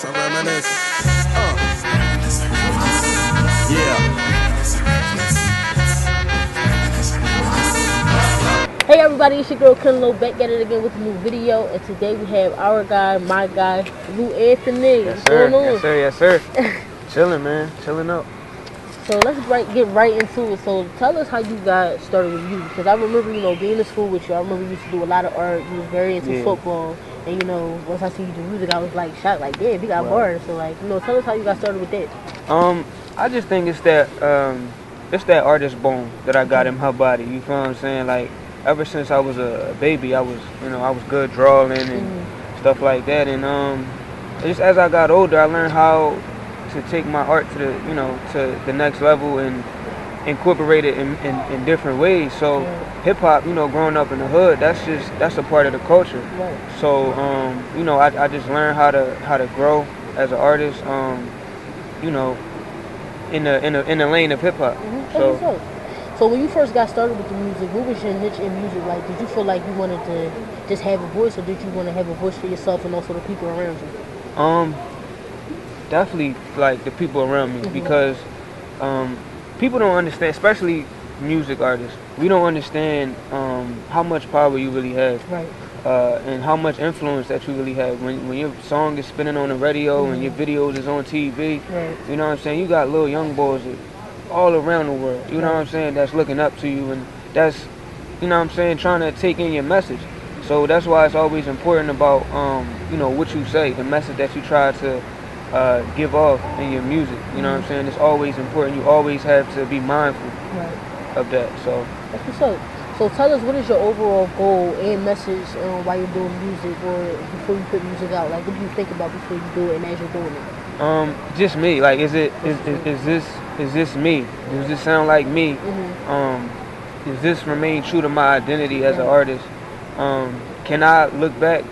reminisce. Yeah. Hey everybody, it's your girl Kenlo back at it again with a new video, and today we have our guy, my guy, Lou Anthony. Yes, What's sir. going on? Yes, sir. Yes, sir. Chilling, man. Chilling up. So let's get right into it. So tell us how you got started with music, because I remember, being in school with you. I remember you used to do a lot of art. You was very into football, and once I see you do music, I was like shocked, like damn, you got bars. So tell us how you got started with that. I just think it's that artist bone that I got in my body. You feel what I'm saying? Like ever since I was a baby, I was good drawing and stuff like that. And just as I got older, I learned how to take my art to the next level and incorporate it in different ways. So hip hop, growing up in the hood, that's a part of the culture. Right. So I just learned how to grow as an artist. In the lane of hip hop. So when you first got started with the music, what was your niche in music like? Did you feel like you wanted to just have a voice, or did you want to have a voice for yourself and also the people around you? Definitely like the people around me, because people don't understand, especially music artists. We don't understand how much power you really have, right? And how much influence that you really have when your song is spinning on the radio and your videos is on TV. Right. You know what I'm saying? You got little young boys all around the world. You know what I'm saying? That's looking up to you, and that's trying to take in your message. So that's why it's always important about what you say, the message that you try to give off in your music. You know what I'm saying? It's always important. You always have to be mindful of that. So that's what's up. So tell us, what is your overall goal and message while you're doing music, or before you put music out? Like, what do you think about before you do it and as you're doing it? Just me. Like, is this me? Does this sound like me? Does this remain true to my identity as an artist? Can I look back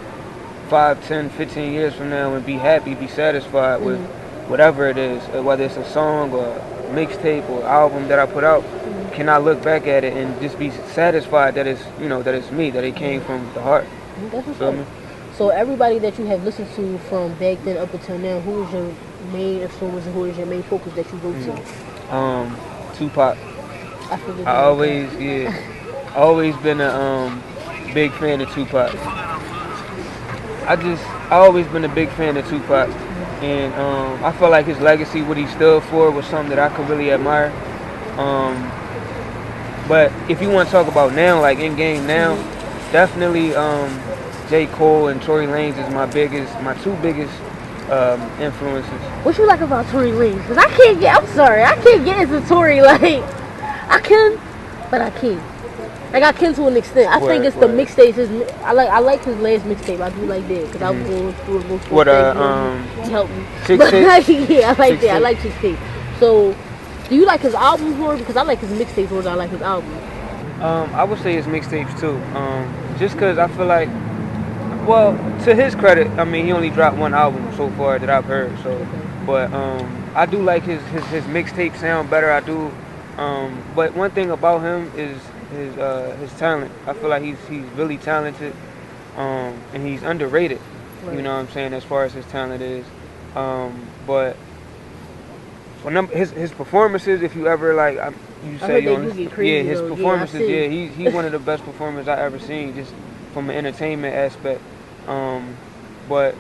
5, 10, 15 years from now and be happy, be satisfied with whatever it is, whether it's a song or a mixtape or album that I put out? Can I look back at it and just be satisfied that it's me, that it came from the heart? That's what's up. So everybody that you have listened to from back then up until now, who is your main influence and who is your main focus that you go to? Tupac. I always been a big fan of Tupac. I always been a big fan of Tupac, and I feel like his legacy, what he stood for, was something that I could really admire. But if you want to talk about now, like in game now, definitely J. Cole and Tory Lanez is my two biggest influences. What you like about Tory Lanez? Because I can't get into Tory. Like, I can, but I can't. Like, I can to an extent. I think it's the mixtapes. I like his last mixtape. I do like that because I was going through it most of he helped me. Yeah, I like that. I like his tape. So, do you like his albums more? Because I like his mixtapes more than I like his albums. I would say his mixtapes too. Just because I feel like, well, to his credit, I mean, he only dropped one album so far that I've heard. So, but I do like his mixtape sound better. I do. But one thing about him is his talent. I feel like he's really talented, and he's underrated. Right. You know what I'm saying, as far as his talent is. But his performances, if you ever his performances, he's one of the best performers I ever seen, just from an entertainment aspect. But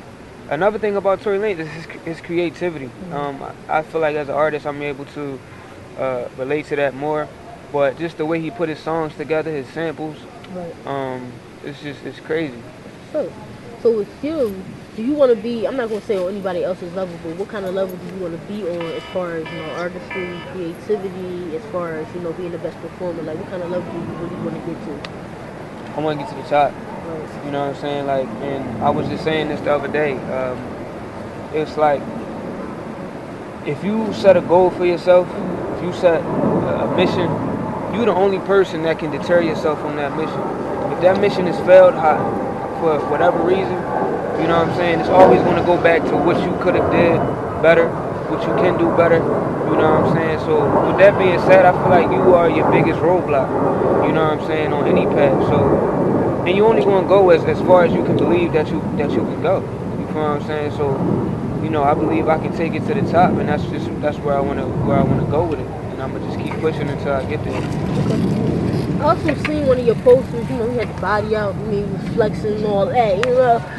another thing about Tory Lanez is his creativity. I feel like as an artist, I'm able to relate to that more. But just the way he put his songs together, his samples, it's crazy. So with you, do you want to be, I'm not going to say on anybody else's level, but what kind of level do you want to be on as far as, artistry, creativity, as far as, being the best performer? Like, what kind of level do you really want to get to? I want to get to the top. Right. You know what I'm saying? Like, and I was just saying this the other day. It's like, if you set a goal for yourself, if you set a mission, you're the only person that can deter yourself from that mission. If that mission is failed for whatever reason, you know what I'm saying, it's always going to go back to what you could have did better, what you can do better, you know what I'm saying? So with that being said, I feel like you are your biggest roadblock, you know what I'm saying, on any path. So, and you only going to go as far as you can believe that you can go, you know what I'm saying? So I believe I can take it to the top, and that's where I wanna go with it, and I'm gonna just keep pushing until I get there. I also seen one of your posters, you had the body out, you was flexing and all that.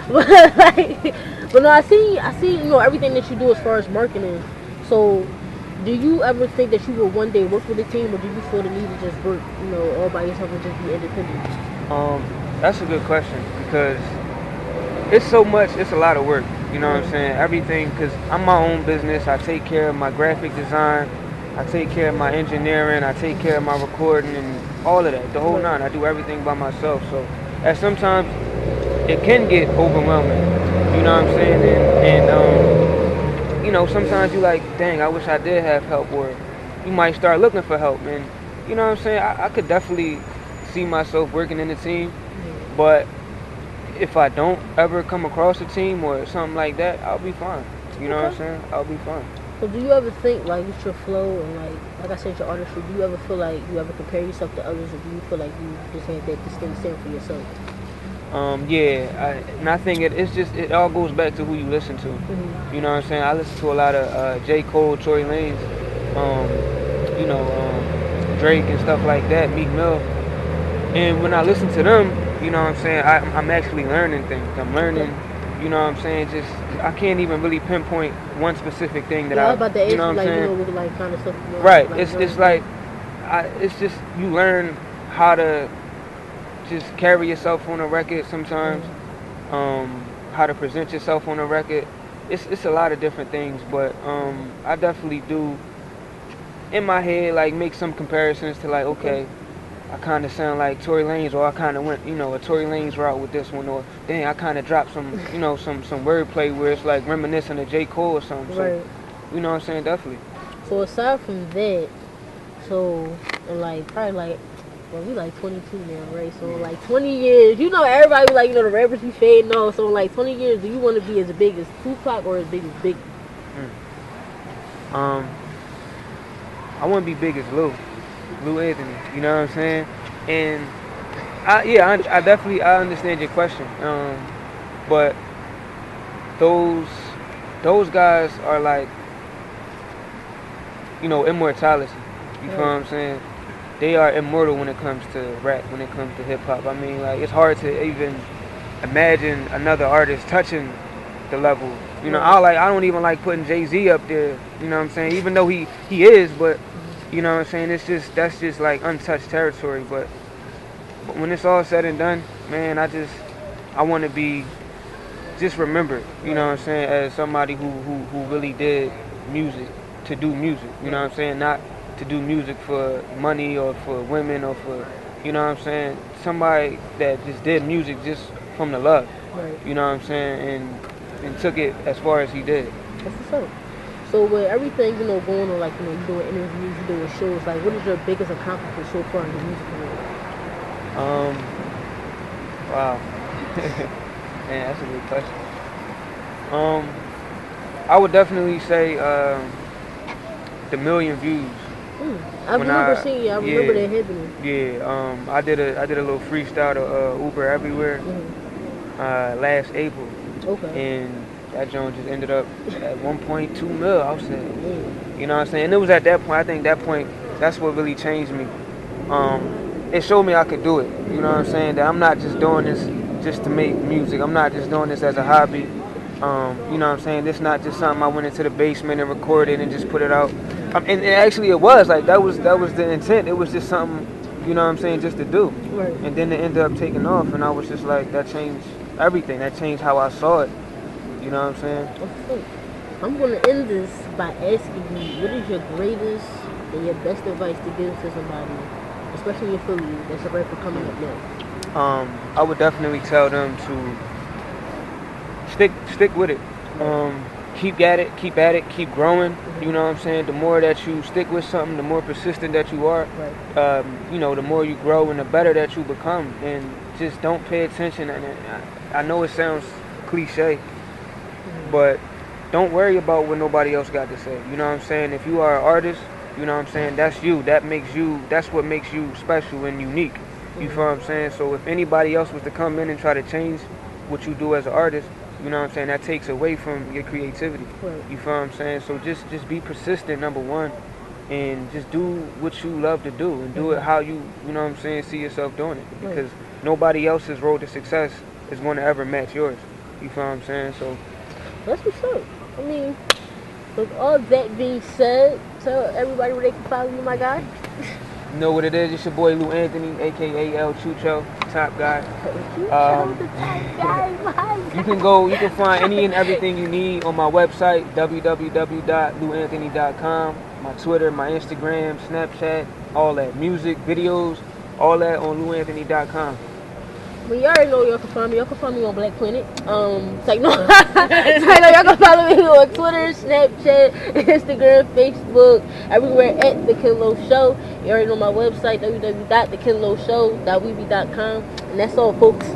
But like, but no, I see, everything that you do as far as marketing. So, do you ever think that you will one day work with a team, or do you feel the need to just work, all by yourself and just be independent? Um, that's a good question because it's so much. It's a lot of work. You know what I'm Right. saying? Everything because I'm my own business. I take care of my graphic design. I take care of my engineering. I take care of my recording and all of that. The whole Right. nine. I do everything by myself. So, at sometimes it can get overwhelming. You know what I'm saying? And sometimes you like, dang, I wish I did have help, or you might start looking for help. And you know what I'm saying? I could definitely see myself working in a team, Yeah. but if I don't ever come across a team or something like that, I'll be fine. You know what I'm Okay. saying? I'll be fine. So do you ever think like with your flow and like I said, your artistry, do you ever feel like you ever compare yourself to others, or do you feel like you just had that distinct stand for yourself? Yeah, and I think it all goes back to who you listen to. Mm-hmm. You know what I'm saying? I listen to a lot of J. Cole, Tory Lanez, Drake and stuff like that, Meek Mill. And when I listen to them, you know what I'm saying, I'm actually learning things. I'm Okay. learning, you know what I'm saying, just I can't even really pinpoint one specific thing that Yeah, I was about to you ask know you what I'm like saying? what like kind of stuff Right. like It's learn like from. it's just you learn how to just carry yourself on a record sometimes, Mm. how to present yourself on a record. It's a lot of different things, but I definitely do in my head like make some comparisons to like Okay. okay, I kind of sound like Tory Lanez, or I kind of went a Tory Lanez route with this one, or dang, I kind of dropped some wordplay where it's like reminiscent of J. Cole or something. So Right. you know what I'm saying? Definitely. So aside from that, so and like probably like well we like 22 now, right? So in like 20 years, everybody like the rappers be fading off. So in like 20 years, do you want to be as big as Tupac or as big as Biggie? Mm. Um, I want to be big as Lou Anthony. You know what I'm saying? And I definitely I understand your question. But those those guys are like immortality. You feel what Right. I'm saying? They are immortal when it comes to rap, when it comes to hip hop. I mean, like it's hard to even imagine another artist touching the level. Right. I don't even like putting Jay-Z up there. You know what I'm saying? Even though he is, but you know what I'm saying? That's just like untouched territory. But when it's all said and done, man, I want to be just remembered. You know Right. what I'm saying? As somebody who really did music to do music. You know Right. what I'm saying? Not to do music for money or for women or for what I'm saying? Somebody that just did music just from the love. Right. You know what I'm saying? And took it as far as he did. That's what's up. So with everything going on, like you doing interviews, you doing shows, like what is your biggest accomplishment so far in the music career? Um, wow. Man, that's a good question. Um, I would definitely say the million views. I When remember seeing. I remember yeah, that happening. yeah. I did a little freestyle to Uber Everywhere Hmm. last April, Okay. and that joint just ended up at 1.2 mil. I was saying, Yeah. you know what I'm saying? And it was at that point. I think that point, that's what really changed me. It showed me I could do it. You know what I'm saying? That I'm not just doing this just to make music. I'm not just doing this as a hobby. You know what I'm saying? This not just something I went into the basement and recorded and just put it out. And actually it was like that was the intent. It was just something, you know what I'm saying, just to do. Right. And then it ended up taking off, and I was just like, that changed everything. That changed how I saw it. You know what I'm saying? Okay. I'm gonna end this by asking you, what is your greatest and your best advice to give to somebody, especially in Philly, that's a rapper coming up now? I would definitely tell them to stick with it. Right. Keep at it, keep growing. You know Hmm. what I'm saying? The more that you stick with something, the more persistent that you are. Right. The more you grow and the better that you become. And just don't pay attention. And I know it sounds cliche, Hmm. but don't worry about what nobody else got to say. You know what I'm saying? If you are an artist, you know what I'm saying, that's you. That's what makes you special and unique. You feel what Hmm. I'm saying? So if anybody else was to come in and try to change what you do as an artist, you know what I'm saying, that takes away from your creativity. Right. You feel what I'm saying? So just be persistent, number one, and just do what you love to do, and do it how you know what I'm saying, see yourself doing it, because nobody else's road to success is going to ever match yours. You feel what I'm saying? So that's what's up. I mean, with all that being said, tell everybody where they can follow you, my guy. you know what it is. It's your boy Lou Anthony, aka El Chucho, top guy. You can find any and everything you need on my website, www.louanthony.com. My Twitter, my Instagram, Snapchat, all that. Music, videos, all that on louanthony.com. Well, you already know y'all can find me. Y'all can find me on Black Planet. Techno. Y'all can follow me on Twitter, Snapchat, Instagram, Facebook, everywhere at The Kenlo Show. You already know my website, www.thekenloshow.weebly.com. And that's all, folks.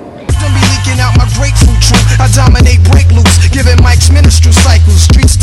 Out my grapefruit tree, I dominate break loose, giving Mike's ministry cycles, streets